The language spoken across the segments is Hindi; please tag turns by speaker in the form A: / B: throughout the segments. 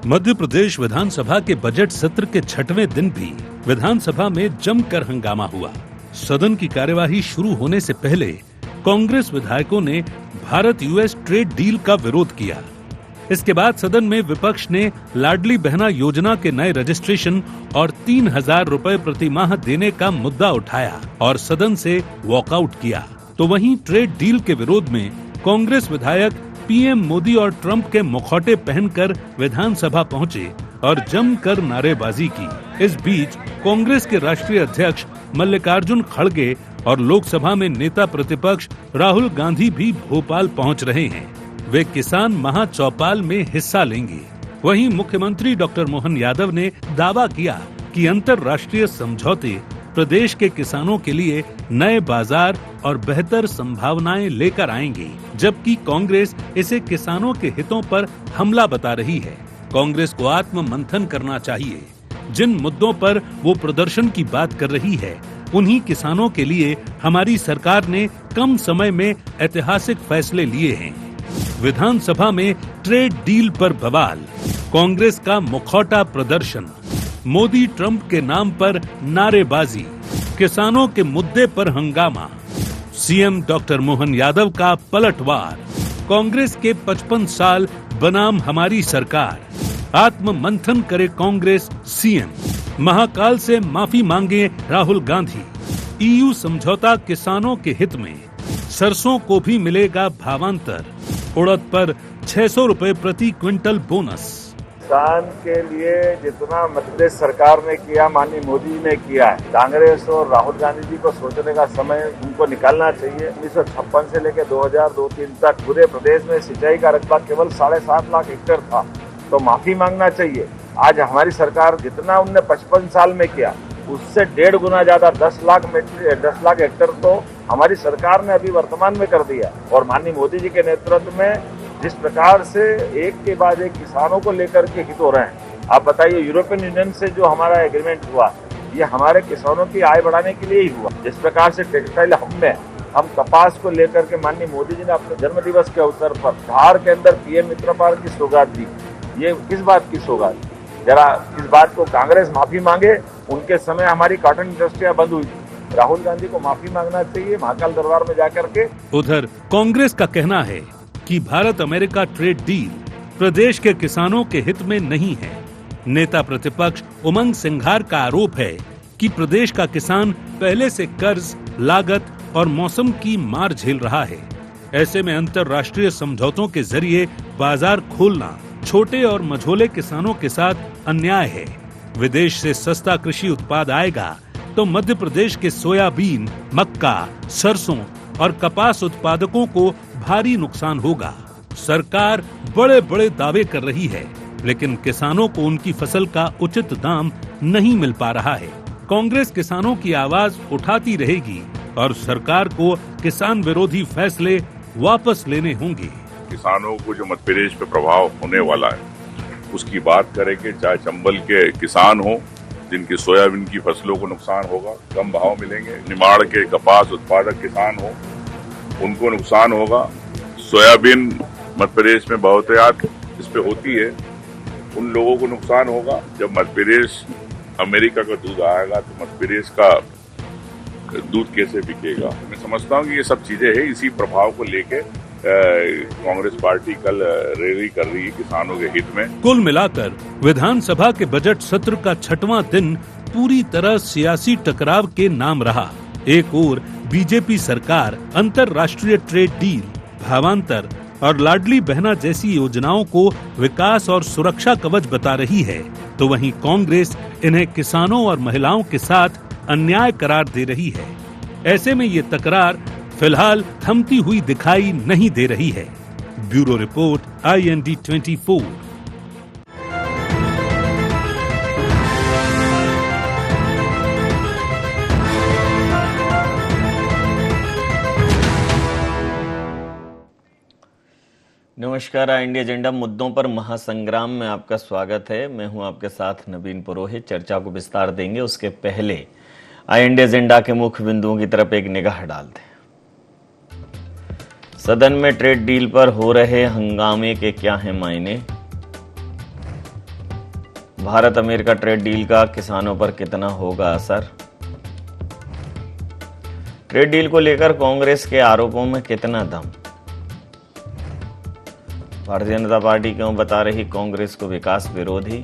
A: मध्य प्रदेश विधानसभा के बजट सत्र के 6वें दिन भी विधानसभा में जमकर हंगामा हुआ। सदन की कार्यवाही शुरू होने से पहले कांग्रेस विधायकों ने भारत यूएस ट्रेड डील का विरोध किया। इसके बाद सदन में विपक्ष ने लाडली बहना योजना के नए रजिस्ट्रेशन और 3,000 रुपए प्रति माह देने का मुद्दा उठाया और सदन से वॉकआउट किया। तो वहीं ट्रेड डील के विरोध में कांग्रेस विधायक पीएम मोदी और ट्रंप के मुखौटे पहनकर विधानसभा पहुंचे और जमकर नारेबाजी की। इस बीच कांग्रेस के राष्ट्रीय अध्यक्ष मल्लिकार्जुन खड़गे और लोकसभा में नेता प्रतिपक्ष राहुल गांधी भी भोपाल पहुंच रहे हैं। वे किसान महाचौपाल में हिस्सा लेंगे। वहीं मुख्यमंत्री डॉक्टर मोहन यादव ने दावा किया कि अंतर्राष्ट्रीय समझौते प्रदेश के किसानों के लिए नए बाजार और बेहतर संभावनाएं लेकर आएंगे, जबकि कांग्रेस इसे किसानों के हितों पर हमला बता रही है। कांग्रेस को आत्म मंथन करना चाहिए। जिन मुद्दों पर वो प्रदर्शन की बात कर रही है, उन्हीं किसानों के लिए हमारी सरकार ने कम समय में ऐतिहासिक फैसले लिए हैं। विधानसभा में ट्रेड डील पर बवाल, कांग्रेस का मुखौटा प्रदर्शन, मोदी ट्रंप के नाम पर नारेबाजी, किसानों के मुद्दे पर हंगामा, सीएम डॉक्टर मोहन यादव का पलटवार, कांग्रेस के 55 साल बनाम हमारी सरकार, आत्म मंथन करे कांग्रेस सीएम, महाकाल से माफी मांगे राहुल गांधी, ईयू समझौता किसानों के हित में, सरसों को भी मिलेगा भावांतर, उड़द पर 600 रुपए प्रति क्विंटल बोनस।
B: किसान के लिए जितना मध्य प्रदेश सरकार ने किया, माननीय मोदी ने किया है, कांग्रेस और राहुल गांधी जी को सोचने का समय उनको निकालना चाहिए। 1956 से लेकर 2002-03 तक पूरे प्रदेश में सिंचाई का रकबा केवल 7.5 लाख हेक्टेयर था, तो माफी मांगना चाहिए। आज हमारी सरकार जितना उनने 55 साल में किया, उससे 1.5 गुना ज्यादा 10 लाख हेक्टेयर तो हमारी सरकार ने अभी वर्तमान में कर दिया। और माननीय मोदी जी के नेतृत्व में जिस प्रकार से एक के बाद एक किसानों को लेकर के हित हो रहे हैं, आप बताइए, यूरोपियन यूनियन से जो हमारा एग्रीमेंट हुआ, ये हमारे किसानों की आय बढ़ाने के लिए ही हुआ। जिस प्रकार से टेक्सटाइल हम कपास को लेकर के माननीय मोदी जी ने अपने जन्म दिवस के अवसर पर धार के अंदर पीएम मित्र पार्क की सौगात दी। ये किस बात की सौगात? जरा इस बात को कांग्रेस माफी मांगे। उनके समय हमारी कॉटन इंडस्ट्रियां बंद हुई। राहुल गांधी को माफी मांगना चाहिए महाकाल दरबार में जाकर के।
A: उधर कांग्रेस का कहना है कि भारत अमेरिका ट्रेड डील प्रदेश के किसानों के हित में नहीं है। नेता प्रतिपक्ष उमंग सिंघार का आरोप है कि प्रदेश का किसान पहले से कर्ज, लागत और मौसम की मार झेल रहा है। ऐसे में अंतर्राष्ट्रीय समझौतों के जरिए बाजार खोलना छोटे और मझोले किसानों के साथ अन्याय है। विदेश से सस्ता कृषि उत्पाद आएगा तो मध्य प्रदेश के सोयाबीन, मक्का, सरसों और कपास उत्पादकों को भारी नुकसान होगा। सरकार बड़े बड़े दावे कर रही है, लेकिन किसानों को उनकी फसल का उचित दाम नहीं मिल पा रहा है। कांग्रेस किसानों की आवाज उठाती रहेगी और सरकार को किसान विरोधी फैसले वापस लेने होंगे।
C: किसानों को जो मध्य प्रदेश पे प्रभाव होने वाला है, उसकी बात करेंगे। चाहे चंबल के किसान हो, जिनकी सोयाबीन की फसलों को नुकसान होगा, कम भाव मिलेंगे। निमाड़ के कपास उत्पादक किसान हो, उनको नुकसान होगा। सोयाबीन मध्य प्रदेश में बहुतायत इस पे होती है, उन लोगों को नुकसान होगा। जब मध्य प्रदेश अमेरिका का दूध आएगा तो मध्य प्रदेश का दूध कैसे बिकेगा? मैं समझता हूँ कि ये सब चीजें हैं। इसी प्रभाव को लेके कांग्रेस पार्टी कल रैली कर रही है किसानों के हित में।
A: कुल मिलाकर विधानसभा के बजट सत्र का 6वां दिन पूरी तरह सियासी टकराव के नाम रहा। एक ओर बीजेपी सरकार अंतर्राष्ट्रीय ट्रेड डील, भावांतर और लाडली बहना जैसी योजनाओं को विकास और सुरक्षा कवच बता रही है, तो वहीं कांग्रेस इन्हें किसानों और महिलाओं के साथ अन्याय करार दे रही है। ऐसे में ये तकरार फिलहाल थमती हुई दिखाई नहीं दे रही है। Bureau report, IND 24।
D: नमस्कार, इंडिया एजेंडा मुद्दों पर महासंग्राम में आपका स्वागत है। मैं हूं आपके साथ नवीन पुरोहित। चर्चा को विस्तार देंगे, उसके पहले इंडिया एजेंडा के मुख्य बिंदुओं की तरफ एक निगाह डालते हैं। सदन में ट्रेड डील पर हो रहे हंगामे के क्या हैं मायने? भारत अमेरिका ट्रेड डील का किसानों पर कितना होगा असर? ट्रेड डील को लेकर कांग्रेस के आरोपों में कितना दम? भारतीय जनता पार्टी क्यों बता रही कांग्रेस को विकास विरोधी?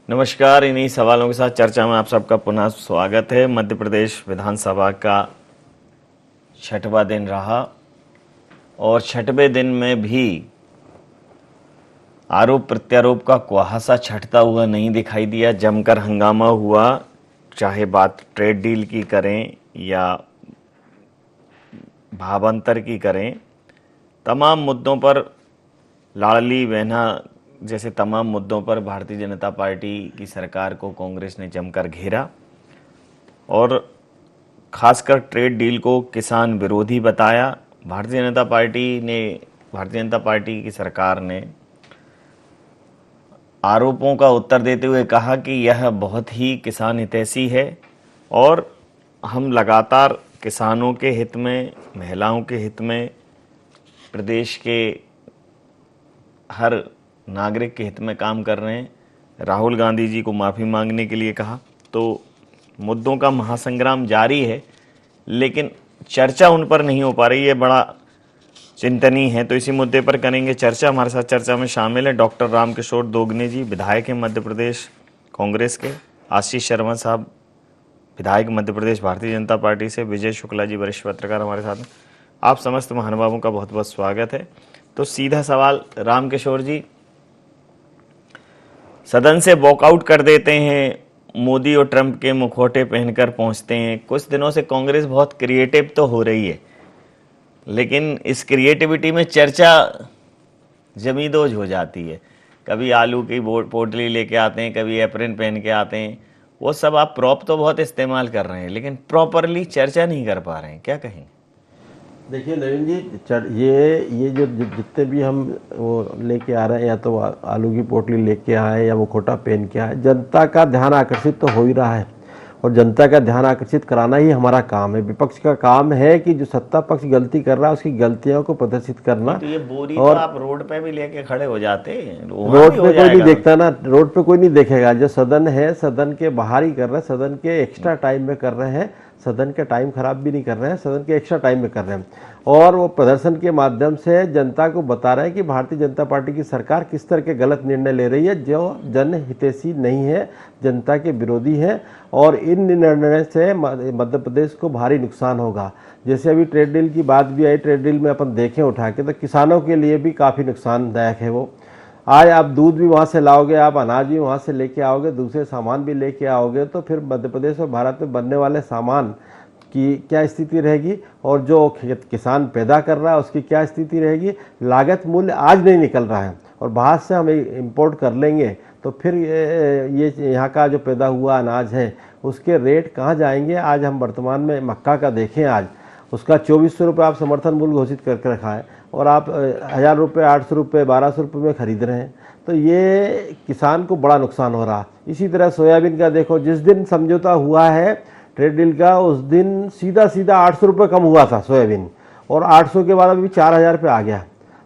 D: नमस्कार, इन्हीं सवालों के साथ चर्चा में आप सबका पुनः स्वागत है। मध्य प्रदेश विधानसभा का 6वां दिन रहा और 6वें दिन में भी आरोप प्रत्यारोप का कुहासा छटता हुआ नहीं दिखाई दिया। जमकर हंगामा हुआ, चाहे बात ट्रेड डील की करें या भावांतर की करें। तमाम मुद्दों पर, लाडली बहना जैसे तमाम मुद्दों पर भारतीय जनता पार्टी की सरकार को कांग्रेस ने जमकर घेरा और खासकर ट्रेड डील को किसान विरोधी बताया। भारतीय जनता पार्टी की सरकार ने आरोपों का उत्तर देते हुए कहा कि यह बहुत ही किसान हितैषी है और हम लगातार किसानों के हित में, महिलाओं के हित में, प्रदेश के हर नागरिक के हित में काम कर रहे हैं। राहुल गांधी जी को माफ़ी मांगने के लिए कहा। तो मुद्दों का महासंग्राम जारी है, लेकिन चर्चा उन पर नहीं हो पा रही है। बड़ा चिंतनीय है, तो इसी मुद्दे पर करेंगे चर्चा। हमारे साथ चर्चा में शामिल है डॉक्टर रामकिशोर दोगने जी, विधायक हैं मध्य प्रदेश कांग्रेस के। आशीष शर्मा साहब, विधायक मध्य प्रदेश भारतीय जनता पार्टी से। विजय शुक्ला जी, वरिष्ठ पत्रकार हमारे साथ हैं। आप समस्त महानुभावों का बहुत बहुत स्वागत है। तो सीधा सवाल, रामकिशोर जी, सदन से वॉकआउट कर देते हैं, मोदी और ट्रंप के मुखौटे पहनकर पहुंचते हैं। कुछ दिनों से कांग्रेस बहुत क्रिएटिव तो हो रही है, लेकिन इस क्रिएटिविटी में चर्चा जमींदोज हो जाती है। कभी आलू की पोटली लेके आते हैं, कभी एप्रन पहन के आते हैं। वो सब आप प्रॉप तो बहुत इस्तेमाल कर रहे हैं, लेकिन प्रॉपरली चर्चा नहीं कर पा रहे हैं। क्या कहें?
E: देखिए नवीन जी, ये जो जितने भी हम वो लेके आ रहे हैं, या तो आलू की पोटली लेके आए या मुखौटा पहन के आए, जनता का ध्यान आकर्षित तो हो ही रहा है और जनता का ध्यान आकर्षित कराना ही हमारा काम है। विपक्ष का काम है कि जो सत्ता पक्ष गलती कर रहा है उसकी गलतियों को प्रदर्शित करना।
D: तो ये बोरी
E: और
D: तो आप रोड पे भी लेके खड़े हो जाते हैं,
E: रोड पे कोई नहीं देखता ना, रोड पे कोई नहीं देखेगा। जो सदन है, सदन के बाहर ही कर रहे हैं, सदन के एक्स्ट्रा टाइम में कर रहे हैं, सदन के टाइम खराब भी नहीं कर रहे हैं, सदन के एक्स्ट्रा टाइम में कर रहे हैं। और वो प्रदर्शन के माध्यम से जनता को बता रहे हैं कि भारतीय जनता पार्टी की सरकार किस तरह के गलत निर्णय ले रही है, जो जन हितैषी नहीं है, जनता के विरोधी है। और इन निर्णय से मध्य प्रदेश को भारी नुकसान होगा। जैसे अभी ट्रेड डील की बात भी आई, ट्रेड डील में अपन देखें उठा के, तो किसानों के लिए भी काफ़ी नुकसानदायक है वो। आज आप दूध भी वहाँ से लाओगे, आप अनाज भी वहाँ से लेके आओगे, दूसरे सामान भी लेके आओगे, तो फिर मध्य प्रदेश और भारत में बनने वाले सामान की क्या स्थिति रहेगी और जो किसान पैदा कर रहा है उसकी क्या स्थिति रहेगी। लागत मूल्य आज नहीं निकल रहा है और बाहर से हम इंपोर्ट कर लेंगे तो फिर ये यहाँ का जो पैदा हुआ अनाज है उसके रेट कहाँ जाएंगे। आज हम वर्तमान में मक्का का देखें, आज उसका 2400 रुपये आप समर्थन मूल्य घोषित करके रखा है और आप 1000 रुपये, 800 रुपये, 1200 रुपये में खरीद रहे हैं। तो ये किसान को बड़ा नुकसान हो रहा है। इसी तरह सोयाबीन का देखो, जिस दिन समझौता हुआ है ट्रेड डील का, उस दिन सीधा 800 रुपये कम हुआ था सोयाबीन, और 800 के बाद अभी 4000 पे आ गया।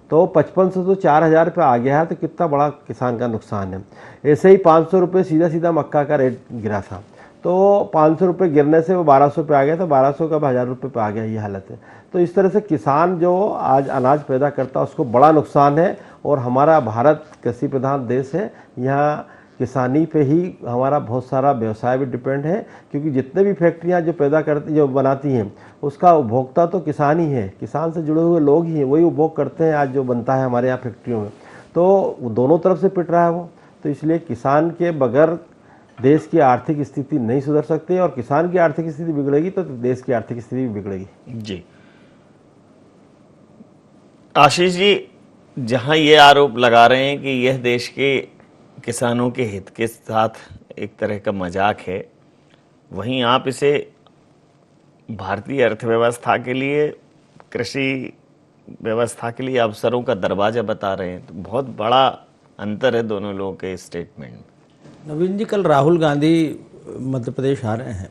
E: तो 5500 तो 4000 पे आ गया है, तो कितना बड़ा किसान का नुकसान है। ऐसे ही 500 रुपये सीधा मक्का का रेट गिरा था, तो 500 रुपये गिरने से वो 1200 पे आ गया, तो 1200 का 1000 रुपये पे आ गया, ये हालत है। तो इस तरह से किसान जो आज अनाज पैदा करता है उसको बड़ा नुकसान है। और हमारा भारत कृषि प्रधान देश है, यहाँ किसानी पे ही हमारा बहुत सारा व्यवसाय भी डिपेंड है, क्योंकि जितने भी फैक्ट्रियाँ जो पैदा करती, जो बनाती हैं, उसका उपभोक्ता तो किसान ही है, किसान से जुड़े हुए लोग ही हैं, वही उपभोग करते हैं आज जो बनता है हमारे यहाँ फैक्ट्रियों में। तो दोनों तरफ से पिट रहा है वो। तो इसलिए किसान के बगैर देश की आर्थिक स्थिति नहीं सुधर सकती, और किसान की आर्थिक स्थिति बिगड़ेगी तो देश की आर्थिक स्थिति भी बिगड़ेगी।
D: जी आशीष जी, जहां ये आरोप लगा रहे हैं कि यह देश के किसानों के हित के साथ एक तरह का मजाक है, वहीं आप इसे भारतीय अर्थव्यवस्था के लिए, कृषि व्यवस्था के लिए अवसरों का दरवाजा बता रहे हैं। तो बहुत बड़ा अंतर है दोनों लोगों के स्टेटमेंट में।
F: नवीन जी, कल राहुल गांधी मध्य प्रदेश आ रहे हैं,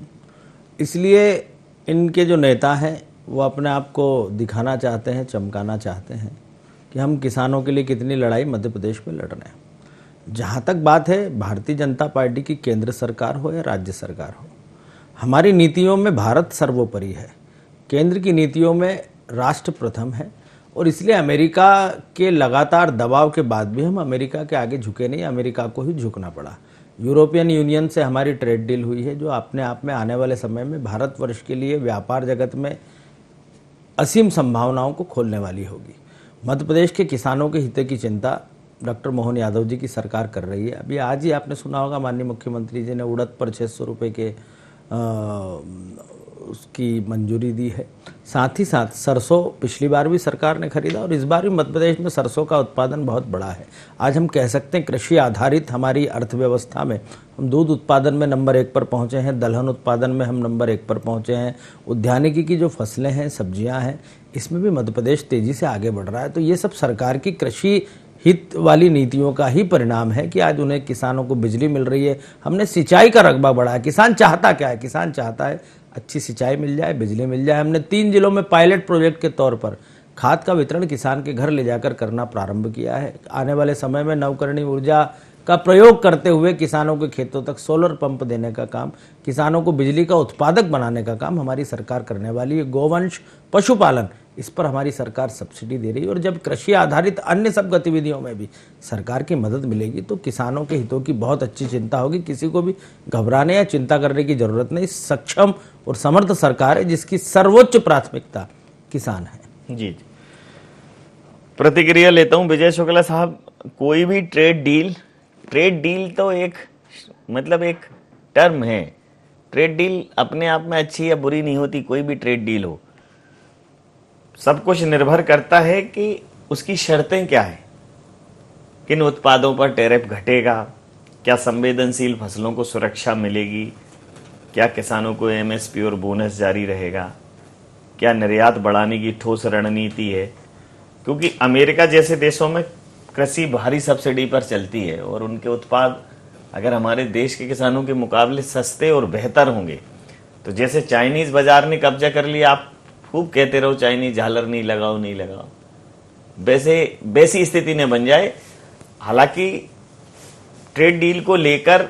F: इसलिए इनके जो नेता हैं वो अपने आप को दिखाना चाहते हैं, चमकाना चाहते हैं कि हम किसानों के लिए कितनी लड़ाई मध्य प्रदेश में लड़ रहे हैं। जहाँ तक बात है भारतीय जनता पार्टी की केंद्र सरकार हो या राज्य सरकार हो, हमारी नीतियों में भारत सर्वोपरि है। केंद्र की नीतियों में राष्ट्र प्रथम है और इसलिए अमेरिका के लगातार दबाव के बाद भी हम अमेरिका के आगे झुके नहीं, अमेरिका को ही झुकना पड़ा। यूरोपियन यूनियन से हमारी ट्रेड डील हुई है जो अपने आप में आने वाले समय में भारतवर्ष के लिए व्यापार जगत में असीम संभावनाओं को खोलने वाली होगी। मध्य प्रदेश के किसानों के हित की चिंता डॉक्टर मोहन यादव जी की सरकार कर रही है। अभी आज ही आपने सुना होगा माननीय मुख्यमंत्री जी ने उड़द पर 600 रुपये के उसकी मंजूरी दी है। साथ ही साथ सरसों पिछली बार भी सरकार ने खरीदा और इस बार भी मध्य प्रदेश में सरसों का उत्पादन बहुत बड़ा है। आज हम कह सकते हैं कृषि आधारित हमारी अर्थव्यवस्था में हम दूध उत्पादन में नंबर 1 पर पहुंचे हैं, दलहन उत्पादन में हम नंबर 1 पर पहुंचे हैं, उद्यानिकी की जो फसलें हैं, सब्जियां हैं, इसमें भी मध्य प्रदेश तेजी से आगे बढ़ रहा है। तो ये सब सरकार की कृषि हित वाली नीतियों का ही परिणाम है कि आज उन्हें किसानों को बिजली मिल रही है। हमने सिंचाई का रकबा बढ़ाया। किसान चाहता क्या है? किसान चाहता है अच्छी सिंचाई मिल जाए, बिजली मिल जाए। हमने 3 जिलों में पायलट प्रोजेक्ट के तौर पर खाद का वितरण किसान के घर ले जाकर करना प्रारंभ किया है। आने वाले समय में नवकरणीय ऊर्जा का प्रयोग करते हुए किसानों के खेतों तक सोलर पंप देने का काम, किसानों को बिजली का उत्पादक बनाने का काम हमारी सरकार करने वाली है। गोवंश, पशुपालन, इस पर हमारी सरकार सब्सिडी दे रही है और जब कृषि आधारित अन्य सब गतिविधियों में भी सरकार की मदद मिलेगी तो किसानों के हितों की बहुत अच्छी चिंता होगी। किसी को भी घबराने या चिंता करने की जरूरत नहीं। सक्षम और समर्थ सरकार है जिसकी सर्वोच्च प्राथमिकता किसान है।
D: जी, प्रतिक्रिया लेता हूं विजय शुक्ला साहब। कोई भी ट्रेड डील तो एक टर्म है। ट्रेड डील अपने आप में अच्छी या बुरी नहीं होती। कोई भी ट्रेड डील हो, सब कुछ निर्भर करता है कि उसकी शर्तें क्या है, किन उत्पादों पर टैरिफ घटेगा, क्या संवेदनशील फसलों को सुरक्षा मिलेगी, क्या किसानों को एमएसपी और बोनस जारी रहेगा, क्या निर्यात बढ़ाने की ठोस रणनीति है। क्योंकि अमेरिका जैसे देशों में कृषि भारी सब्सिडी पर चलती है और उनके उत्पाद अगर हमारे देश के किसानों के मुकाबले सस्ते और बेहतर होंगे तो जैसे चाइनीज बाजार ने कब्जा कर लिया, आप खूब कहते रहो चाइनीज झालर नहीं लगाओ, वैसी स्थिति न बन जाए। हालांकि ट्रेड डील को लेकर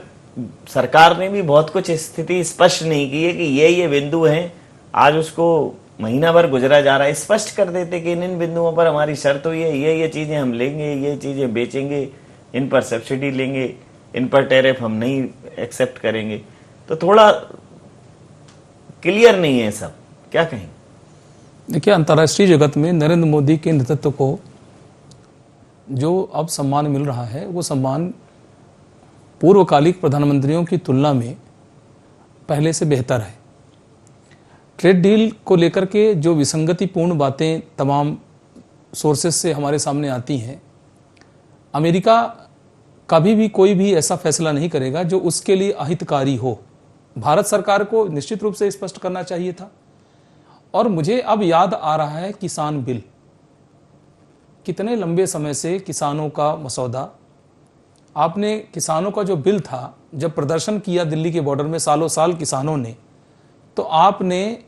D: सरकार ने भी बहुत कुछ स्थिति स्पष्ट नहीं की है कि ये बिंदु हैं। आज उसको महीना भर गुजरा जा रहा है, स्पष्ट कर देते कि इन बिंदुओं पर हमारी शर्त हुई है, ये चीजें हम लेंगे, ये चीजें बेचेंगे, इन पर सब्सिडी लेंगे, इन पर टैरिफ हम नहीं एक्सेप्ट करेंगे। तो थोड़ा क्लियर नहीं है सब, क्या कहें?
G: देखिए, अंतर्राष्ट्रीय जगत में नरेंद्र मोदी के नेतृत्व को जो अब सम्मान मिल रहा है वो सम्मान पूर्वकालिक प्रधानमंत्रियों की तुलना में पहले से बेहतर है। ट्रेड डील को लेकर के जो विसंगतिपूर्ण बातें तमाम सोर्सेस से हमारे सामने आती हैं, अमेरिका कभी भी कोई भी ऐसा फैसला नहीं करेगा जो उसके लिए अहितकारी हो। भारत सरकार को निश्चित रूप से स्पष्ट करना चाहिए था। और मुझे अब याद आ रहा है किसान बिल। कितने लंबे समय से किसानों का मसौदा, आपने किसानों का जो बिल था, जब प्रदर्शन किया दिल्ली के बॉर्डर में सालों साल किसानों ने, तो आपने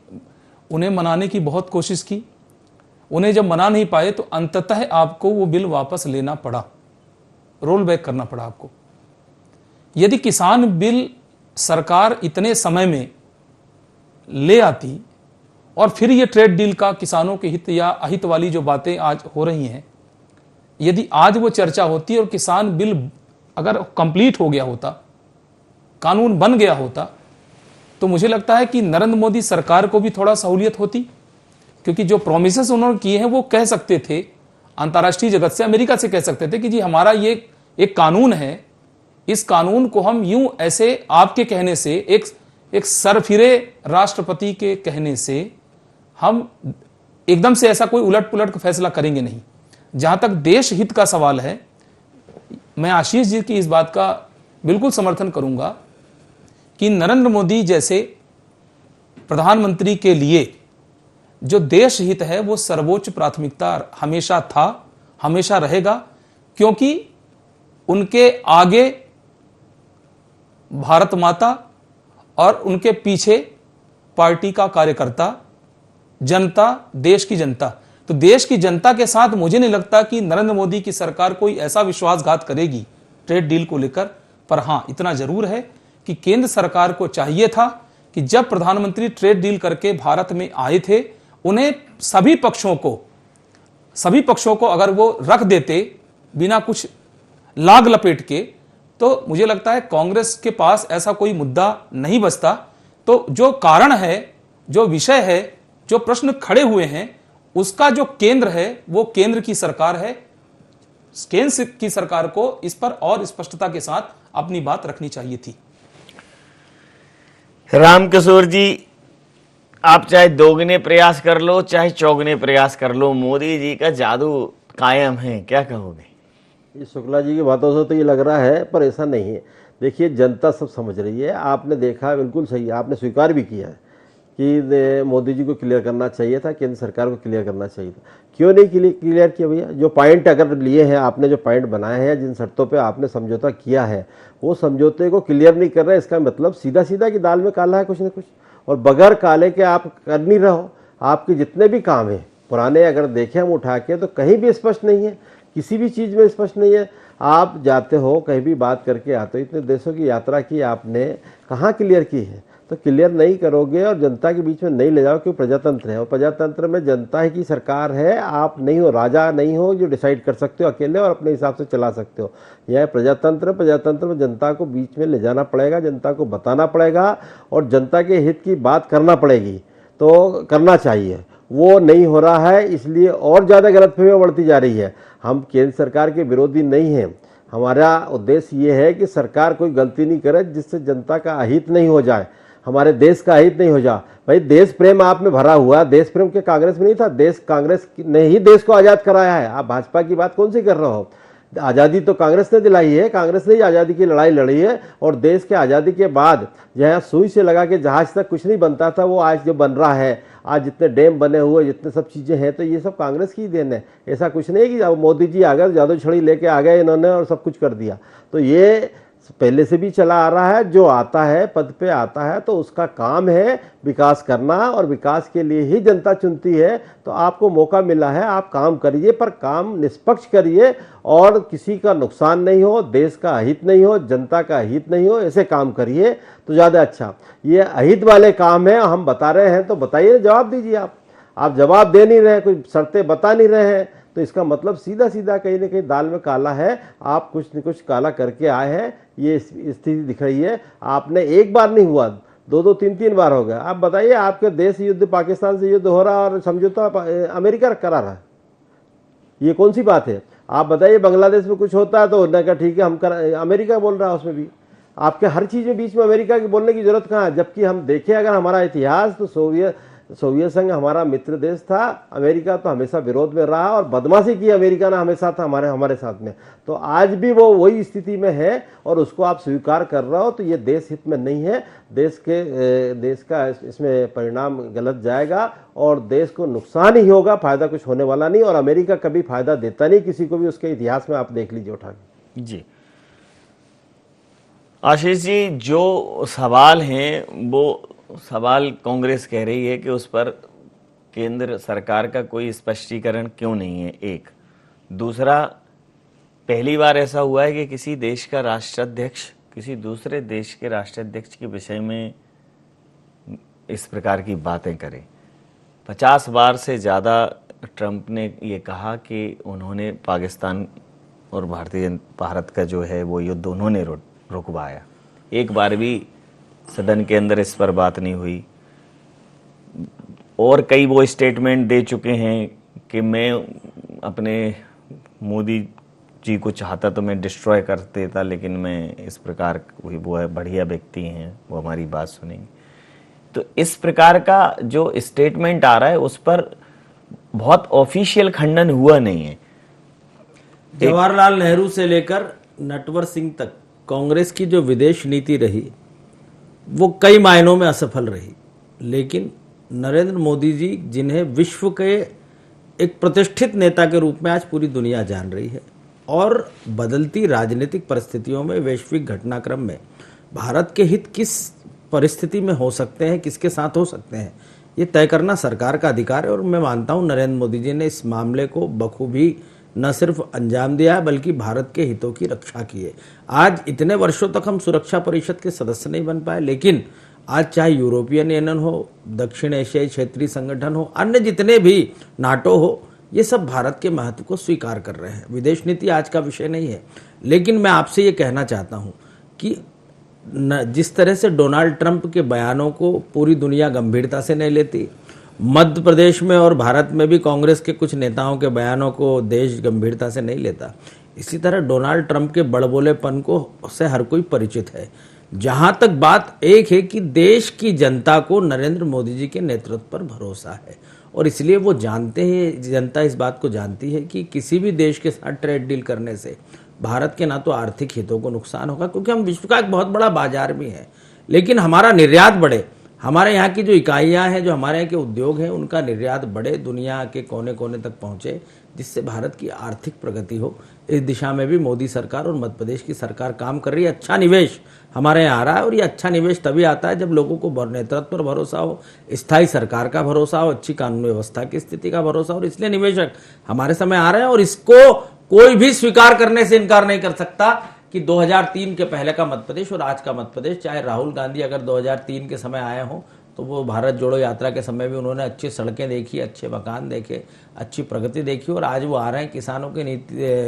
G: उन्हें मनाने की बहुत कोशिश की। उन्हें जब मना नहीं पाए तो अंततः आपको वो बिल वापस लेना पड़ा, रोल बैक करना पड़ा आपको। यदि किसान बिल सरकार इतने समय में ले आती और फिर ये ट्रेड डील का किसानों के हित या अहित वाली जो बातें आज हो रही हैं, यदि आज वो चर्चा होती और किसान बिल अगर कंप्लीट हो गया होता, कानून बन गया होता, तो मुझे लगता है कि नरेंद्र मोदी सरकार को भी थोड़ा सहूलियत होती। क्योंकि जो प्रोमिसेस उन्होंने किए हैं वो कह सकते थे अंतर्राष्ट्रीय जगत से, अमेरिका से कह सकते थे कि जी हमारा ये एक कानून है, इस कानून को हम यूं ऐसे आपके कहने से, एक सरफिरे राष्ट्रपति के कहने से हम एकदम से ऐसा कोई उलट पुलट का फैसला करेंगे नहीं। जहां तक देश हित का सवाल है, मैं आशीष जी की इस बात का बिल्कुल समर्थन करूंगा कि नरेंद्र मोदी जैसे प्रधानमंत्री के लिए जो देश हित है वो सर्वोच्च प्राथमिकता हमेशा था, हमेशा रहेगा। क्योंकि उनके आगे भारत माता और उनके पीछे पार्टी का कार्यकर्ता, जनता, देश की जनता। तो देश की जनता के साथ मुझे नहीं लगता कि नरेंद्र मोदी की सरकार कोई ऐसा विश्वासघात करेगी ट्रेड डील को लेकर। पर हाँ, इतना जरूर है कि केंद्र सरकार को चाहिए था कि जब प्रधानमंत्री ट्रेड डील करके भारत में आए थे, उन्हें सभी पक्षों को अगर वो रख देते बिना कुछ लाग लपेट के, तो मुझे लगता है कांग्रेस के पास ऐसा कोई मुद्दा नहीं बचता। तो जो कारण है, जो विषय है, जो प्रश्न खड़े हुए हैं, उसका जो केंद्र है वो केंद्र की सरकार है। केंद्र की सरकार को इस पर और स्पष्टता के साथ अपनी बात रखनी चाहिए थी।
D: रामकिशोर जी, आप चाहे दोगुने प्रयास कर लो चाहे चौगुने प्रयास कर लो, मोदी जी का जादू कायम है, क्या कहोगे?
E: ये शुक्ला जी की बातों से तो ये लग रहा है, पर ऐसा नहीं है। देखिए, जनता सब समझ रही है। आपने देखा, बिल्कुल सही, आपने स्वीकार भी किया है कि मोदी जी को क्लियर करना चाहिए था, केंद्र सरकार को क्लियर करना चाहिए था। क्यों नहीं क्लियर किया भैया? जो पॉइंट अगर लिए हैं आपने, जो पॉइंट बनाए हैं, जिन शर्तों पे आपने समझौता किया है, वो समझौते को क्लियर नहीं कर रहे, इसका मतलब सीधा सीधा कि दाल में काला है कुछ न कुछ। और बगैर काले के आप कर नहीं रहो। आपके जितने भी काम हैं पुराने अगर देखें हम उठा के, तो कहीं भी स्पष्ट नहीं है, किसी भी चीज़ में स्पष्ट नहीं है। आप जाते हो कहीं भी बात करके आते हो, इतने देशों की यात्रा की आपने, कहाँ क्लियर की है? तो क्लियर नहीं करोगे और जनता के बीच में नहीं ले जाओ, क्योंकि प्रजातंत्र है और प्रजातंत्र में जनता ही की सरकार है। आप नहीं हो, राजा नहीं हो जो डिसाइड कर सकते हो अकेले और अपने हिसाब से चला सकते हो। यह प्रजातंत्र में जनता को बीच में ले जाना पड़ेगा, जनता को बताना पड़ेगा और जनता के हित की बात करना पड़ेगी। तो करना चाहिए, वो नहीं हो रहा है, इसलिए और ज़्यादा गलतफहमियां बढ़ती जा रही है। हम केंद्र सरकार के विरोधी नहीं हैं, हमारा उद्देश्य ये है कि सरकार कोई गलती नहीं करे जिससे जनता का अहित नहीं हो जाए, हमारे देश का हित नहीं हो जा। भाई, देश प्रेम आप में भरा हुआ, देश प्रेम के कांग्रेस में नहीं था? कांग्रेस ने ही देश को आज़ाद कराया है। आप भाजपा की बात कौन सी कर रहे हो? आज़ादी तो कांग्रेस ने दिलाई है, कांग्रेस ने ही आज़ादी की लड़ाई लड़ी है। और देश के आज़ादी के बाद जहाँ सुई से लगा के जहाज तक कुछ नहीं बनता था, वो आज जो बन रहा है, आज जितने डैम बने हुए, जितने सब चीज़ें हैं, तो ये सब कांग्रेस की देन है। ऐसा कुछ नहीं है कि अब मोदी जी आ गए, जादू छड़ी लेके आ गए इन्होंने और सब कुछ कर दिया। तो ये पहले से भी चला आ रहा है। जो आता है, पद पे आता है, तो उसका काम है विकास करना, और विकास के लिए ही जनता चुनती है। तो आपको मौका मिला है, आप काम करिए, पर काम निष्पक्ष करिए और किसी का नुकसान नहीं हो, देश का अहित नहीं हो, जनता का हित नहीं हो, ऐसे काम करिए तो ज़्यादा अच्छा। ये अहित वाले काम है, हम बता रहे हैं तो बताइए, जवाब दीजिए। आप जवाब दे नहीं रहे, कोई शर्तें बता नहीं रहे हैं, तो इसका मतलब सीधा सीधा कहीं ना कहीं दाल में काला है। आप कुछ न कुछ काला करके आए हैं, ये स्थिति दिख रही है। आपने एक बार नहीं हुआ, दो तीन बार हो गया। आप बताइए, आपके देश युद्ध, पाकिस्तान से युद्ध हो रहा और समझौता अमेरिका करा रहा है, ये कौन सी बात है? आप बताइए, बांग्लादेश में कुछ होता है तो उन्होंने कहा ठीक है हम कर, अमेरिका बोल रहा है उसमें भी। आपके हर चीज़ में बीच में अमेरिका की बोलने की जरूरत कहाँ है? जबकि हम देखें अगर हमारा इतिहास, तो सोवियत संघ हमारा मित्र देश था, अमेरिका तो हमेशा विरोध में रहा और बदमाशी की अमेरिका ने हमेशा था हमारे साथ में। तो आज भी वो वही स्थिति में है और उसको आप स्वीकार कर रहे हो, तो ये देश हित में नहीं है। देश का इसमें परिणाम गलत जाएगा और देश को नुकसान ही होगा, फायदा कुछ होने वाला नहीं। और अमेरिका कभी फायदा देता नहीं किसी को भी, उसके इतिहास में आप देख लीजिए उठा के।
D: जी आशीष जी, जो सवाल हैं वो सवाल कांग्रेस कह रही है कि उस पर केंद्र सरकार का कोई स्पष्टीकरण क्यों नहीं है, एक। दूसरा, पहली बार ऐसा हुआ है कि किसी देश का राष्ट्राध्यक्ष किसी दूसरे देश के राष्ट्राध्यक्ष के विषय में इस प्रकार की बातें करे। 50 बार से ज़्यादा ट्रंप ने ये कहा कि उन्होंने पाकिस्तान और भारत का जो है वो युद्ध उन्होंने रुकवाया। एक बार भी सदन के अंदर इस पर बात नहीं हुई। और कई वो स्टेटमेंट दे चुके हैं कि मैं अपने मोदी जी को चाहता तो मैं डिस्ट्रॉय कर देता, लेकिन मैं इस प्रकार, वो है बढ़िया व्यक्ति हैं, वो हमारी बात सुनेंगे। तो इस प्रकार का जो स्टेटमेंट आ रहा है उस पर बहुत ऑफिशियल खंडन हुआ नहीं है।
F: जवाहरलाल नेहरू से लेकर नटवर सिंह तक कांग्रेस की जो विदेश नीति रही वो कई मायनों में असफल रही, लेकिन नरेंद्र मोदी जी, जिन्हें विश्व के एक प्रतिष्ठित नेता के रूप में आज पूरी दुनिया जान रही है, और बदलती राजनीतिक परिस्थितियों में, वैश्विक घटनाक्रम में भारत के हित किस परिस्थिति में हो सकते हैं, किसके साथ हो सकते हैं, ये तय करना सरकार का अधिकार है। और मैं मानता हूँ नरेंद्र मोदी जी ने इस मामले को बखूबी न सिर्फ अंजाम दिया है बल्कि भारत के हितों की रक्षा की है। आज इतने वर्षों तक हम सुरक्षा परिषद के सदस्य नहीं बन पाए, लेकिन आज चाहे यूरोपियन यूनियन हो, दक्षिण एशियाई क्षेत्रीय संगठन हो, अन्य जितने भी नाटो हो, ये सब भारत के महत्व को स्वीकार कर रहे हैं। विदेश नीति आज का विषय नहीं है, लेकिन मैं आपसे ये कहना चाहता हूँ कि जिस तरह से डोनाल्ड ट्रंप के बयानों को पूरी दुनिया गंभीरता से नहीं लेती, मध्य प्रदेश में और भारत में भी कांग्रेस के कुछ नेताओं के बयानों को देश गंभीरता से नहीं लेता, इसी तरह डोनाल्ड ट्रंप के बड़बोलेपन को से हर कोई परिचित है। जहां तक बात एक है कि देश की जनता को नरेंद्र मोदी जी के नेतृत्व पर भरोसा है और इसलिए वो जानते हैं, जनता इस बात को जानती है कि किसी भी देश के साथ ट्रेड डील करने से भारत के ना तो आर्थिक हितों को नुकसान होगा, क्योंकि हम विश्व का एक बहुत बड़ा बाजार भी है, लेकिन हमारा निर्यात बढ़े, हमारे यहाँ की जो इकाइयाँ हैं, जो हमारे यहाँ के उद्योग हैं, उनका निर्यात बढ़े, दुनिया के कोने कोने तक पहुँचे, जिससे भारत की आर्थिक प्रगति हो। इस दिशा में भी मोदी सरकार और मध्य प्रदेश की सरकार काम कर रही है। अच्छा निवेश हमारे यहाँ आ रहा है और ये अच्छा निवेश तभी आता है जब लोगों को नेतृत्व पर भरोसा हो, स्थायी सरकार का भरोसा हो, अच्छी कानून व्यवस्था की स्थिति का भरोसा हो, और इसलिए निवेशक हमारे समय आ रहे हैं और इसको कोई भी स्वीकार करने से इनकार नहीं कर सकता कि 2003 के पहले का मध्य प्रदेश और आज का मध्य प्रदेश, चाहे राहुल गांधी अगर 2003 के समय आए हों तो वो भारत जोड़ो यात्रा के समय भी उन्होंने अच्छी सड़कें देखी, अच्छे मकान देखे, अच्छी प्रगति देखी, और आज वो आ रहे हैं किसानों के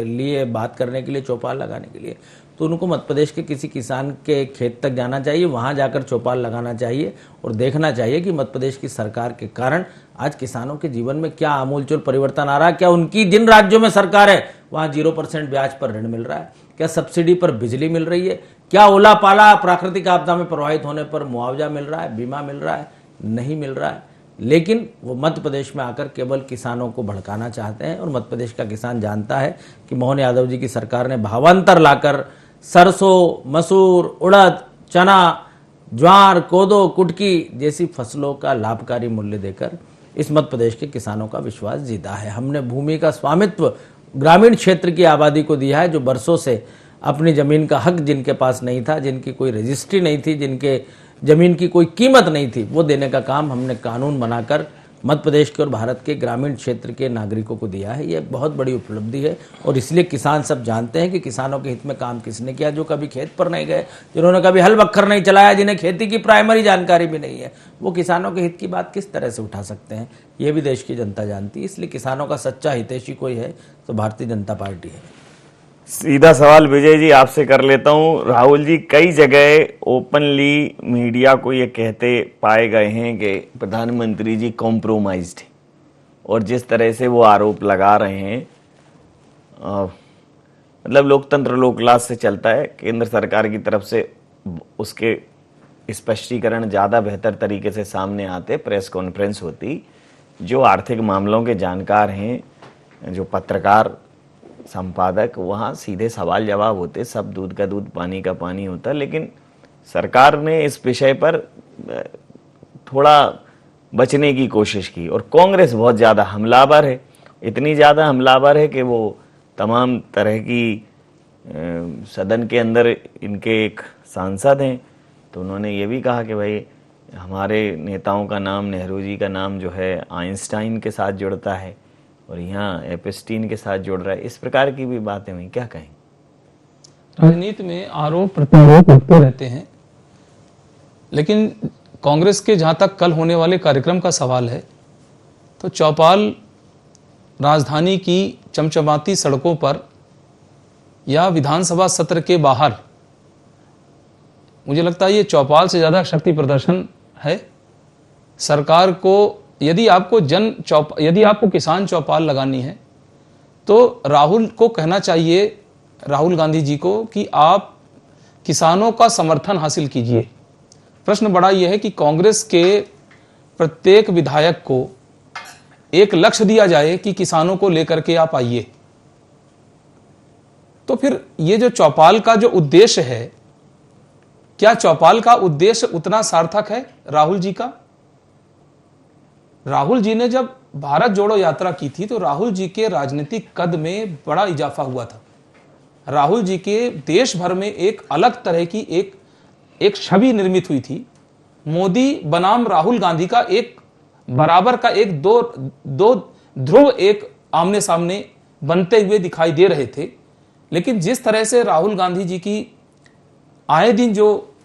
F: लिए बात करने के लिए, चौपाल लगाने के लिए। तो उनको मध्य प्रदेश के किसी किसान के खेत तक जाना चाहिए, वहाँ जाकर चौपाल लगाना चाहिए और देखना चाहिए कि मध्य प्रदेश की सरकार के कारण आज किसानों के जीवन में क्या आमूलचूल परिवर्तन आ रहा है। क्या उनकी जिन राज्यों में सरकार है वहाँ 0% ब्याज पर ऋण मिल रहा है? क्या सब्सिडी पर बिजली मिल रही है? क्या ओला पाला प्राकृतिक आपदा में प्रभावित होने पर मुआवजा मिल रहा है, बीमा मिल रहा है? नहीं मिल रहा है। लेकिन वो मध्य प्रदेश में आकर केवल किसानों को भड़काना चाहते हैं और मध्य प्रदेश का किसान जानता है कि मोहन यादव जी की सरकार ने भावांतर लाकर सरसों, मसूर, उड़द, चना, ज्वार, कोदो, कुटकी जैसी फसलों का लाभकारी मूल्य देकर इस मध्य प्रदेश के किसानों का विश्वास जीता है। हमने भूमि का स्वामित्व ग्रामीण क्षेत्र की आबादी को दिया है, जो बरसों से अपनी जमीन का हक जिनके पास नहीं था, जिनकी कोई रजिस्ट्री नहीं थी, जिनके जमीन की कोई कीमत नहीं थी, वो देने का काम हमने कानून बनाकर मध्य प्रदेश के और भारत के ग्रामीण क्षेत्र के नागरिकों को दिया है। ये एक बहुत बड़ी उपलब्धि है और इसलिए किसान सब जानते हैं कि किसानों के हित में काम किसने किया। जो कभी खेत पर नहीं गए, जिन्होंने कभी हल बख्तर नहीं चलाया, जिन्हें खेती की प्राइमरी जानकारी भी नहीं है, वो किसानों के हित की बात किस तरह से उठा सकते हैं, ये भी देश की जनता जानती है। इसलिए किसानों का सच्चा हितैषी कोई है तो भारतीय जनता पार्टी है।
D: सीधा सवाल विजय जी आपसे कर लेता हूं। राहुल जी कई जगह ओपनली मीडिया को ये कहते पाए गए हैं कि प्रधानमंत्री जी कॉम्प्रोमाइज्ड है, और जिस तरह से वो आरोप लगा रहे हैं, मतलब लोकतंत्र लोकलाज से चलता है, केंद्र सरकार की तरफ से उसके स्पष्टीकरण ज़्यादा बेहतर तरीके से सामने आते, प्रेस कॉन्फ्रेंस होती, जो आर्थिक मामलों के जानकार हैं, जो पत्रकार संपादक, वहाँ सीधे सवाल जवाब होते, सब दूध का दूध पानी का पानी होता। लेकिन सरकार ने इस विषय पर थोड़ा बचने की कोशिश की और कांग्रेस बहुत ज़्यादा हमलावर है, इतनी ज़्यादा हमलावर है कि वो तमाम तरह की सदन के अंदर इनके एक सांसद हैं, तो उन्होंने ये भी कहा कि भाई हमारे नेताओं का नाम, नेहरू जी का नाम जो है आइंस्टाइन के साथ जुड़ता है और यहाँ एपस्टीन के साथ जुड़ रहा है। इस प्रकार की भी बातें हुई, क्या कहें?
G: राजनीति में आरोप प्रत्यारोप होते रहते हैं, लेकिन कांग्रेस के जहां तक कल होने वाले कार्यक्रम का सवाल है, तो चौपाल राजधानी की चमचमाती सड़कों पर या विधानसभा सत्र के बाहर, मुझे लगता है ये चौपाल से ज्यादा शक्ति प्रदर्शन है। सरकार को यदि आपको किसान चौपाल लगानी है तो राहुल को कहना चाहिए, राहुल गांधी जी को, कि आप किसानों का समर्थन हासिल कीजिए। प्रश्न बड़ा यह है कि कांग्रेस के प्रत्येक विधायक को एक लक्ष्य दिया जाए कि किसानों को लेकर के आप आइए, तो फिर ये जो चौपाल का जो उद्देश्य है, क्या चौपाल का उद्देश्य उतना सार्थक है राहुल जी का? राहुल जी ने जब भारत जोड़ो यात्रा की थी तो राहुल जी के राजनीतिक कद में बड़ा इजाफा हुआ था। राहुल जी के देश भर में एक अलग तरह की एक छवि निर्मित हुई थी। मोदी बनाम राहुल गांधी का एक बराबर का एक दो ध्रुव एक आमने सामने बनते हुए दिखाई दे रहे थे। लेकिन जिस तरह से राहुल गांधी जी की आए दिन जो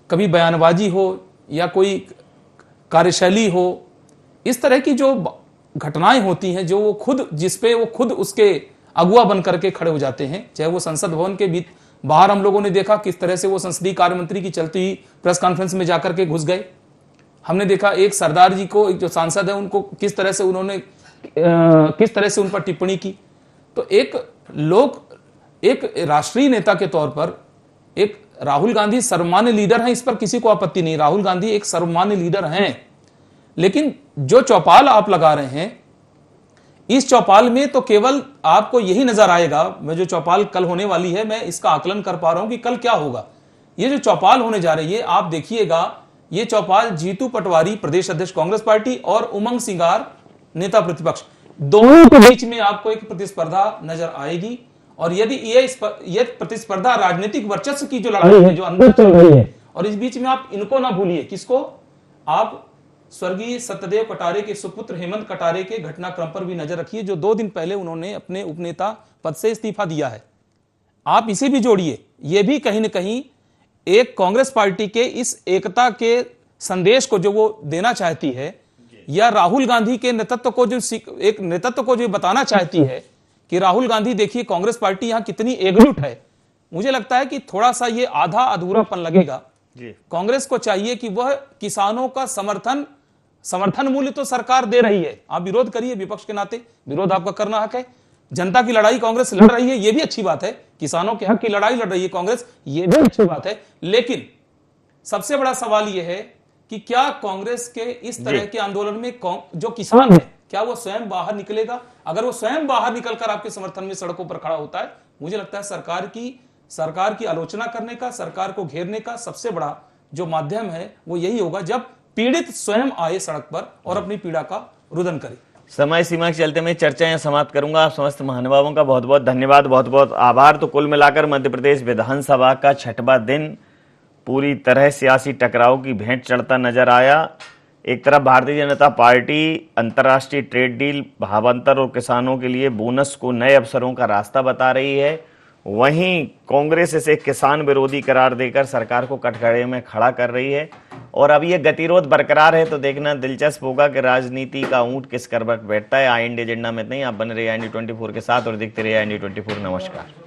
G: कभी बयानबाजी हो या कोई कार्यशैली हो, इस तरह की जो घटनाएं होती हैं, जो वो खुद जिसपे वो खुद उसके अगुआ बन करके खड़े हो जाते हैं, चाहे वो संसद भवन के बाहर हम लोगों ने देखा किस तरह से वो संसदीय कार्य मंत्री की चलती हुई प्रेस कॉन्फ्रेंस में जाकर के घुस गए। हमने देखा एक सरदार जी को, एक जो सांसद है, उनको किस तरह से उन्होंने किस तरह से उन पर टिप्पणी की। तो एक राष्ट्रीय नेता के तौर पर एक राहुल गांधी सर्वमान्य लीडर हैं, इस पर किसी को आपत्ति नहीं, राहुल गांधी एक सर्वमान्य लीडर हैं। लेकिन जो चौपाल आप लगा रहे हैं, इस चौपाल में तो केवल आपको यही नजर आएगा, मैं जो चौपाल कल होने वाली है, मैं इसका आकलन कर पा रहा हूं कि कल क्या होगा। ये जो चौपाल होने जा रही है, आप देखिएगा, ये चौपाल जीतू पटवारी प्रदेश अध्यक्ष कांग्रेस पार्टी और उमंग सिंगार नेता प्रतिपक्ष, दोनों के बीच में आपको एक प्रतिस्पर्धा नजर आएगी। और यदि ये प्रतिस्पर्धा राजनीतिक वर्चस्व की जो लड़ाई है, जो अंदर चल रही है, और इस बीच में आप इनको ना भूलिए, किसको, आप स्वर्गीय सत्यदेव कटारे के सुपुत्र हेमंत कटारे के घटनाक्रम पर भी नजर रखिए, जो 2 दिन पहले उन्होंने अपने उपनेता पद से इस्तीफा दिया है। आप इसे भी जोड़िए, यह भी कहीं ना कहीं एक कांग्रेस पार्टी के इस एकता के संदेश को जो वो देना चाहती है, या राहुल गांधी के नेतृत्व को जो बताना चाहती है कि राहुल गांधी देखिए कांग्रेस पार्टी यहां कितनी एकजुट है। मुझे लगता है कि थोड़ा सा ये आधा अधूरापन लगेगा। कांग्रेस को चाहिए कि वह किसानों का समर्थन मूल्य तो सरकार दे रही है, आप विरोध करिए, विपक्ष के नाते विरोध आपका करना हक है। जनता की लड़ाई कांग्रेस लड़ रही है, यह भी अच्छी बात है, किसानों के हक की लड़ाई लड़ रही है कांग्रेस, यह भी अच्छी बात है। लेकिन सबसे बड़ा सवाल यह है कि क्या कांग्रेस के इस तरह के आंदोलन में जो किसान है, क्या वो स्वयं बाहर निकलेगा? अगर वो स्वयं बाहर निकलकर आपके समर्थन में सड़कों पर खड़ा होता है, मुझे लगता है सरकार की आलोचना करने का, सरकार को घेरने का सबसे बड़ा जो माध्यम है वो यही होगा, जब पीड़ित स्वयं आए सड़क पर और अपनी पीड़ा का रुदन करे।
D: समय सीमा के चलते मैं चर्चा यहाँ समाप्त करूंगा। आप समस्त महानुभावों का बहुत बहुत धन्यवाद, बहुत बहुत आभार। तो कुल मिलाकर मध्य प्रदेश विधानसभा का 6वां दिन पूरी तरह सियासी टकराव की भेंट चढ़ता नजर आया। एक तरफ भारतीय जनता पार्टी अंतर्राष्ट्रीय ट्रेड डील, भावांतर और किसानों के लिए बोनस को नए अवसरों का रास्ता बता रही है, वहीं कांग्रेस इसे किसान विरोधी करार देकर सरकार को कटघरे में खड़ा कर रही है। और अब ये गतिरोध बरकरार है तो देखना दिलचस्प होगा कि राजनीति का ऊंट किस करवट बैठता है। इंडिया एजेंडा में नहीं, आप बने रहिए IND24 के साथ और देखते रहिए IND24। नमस्कार।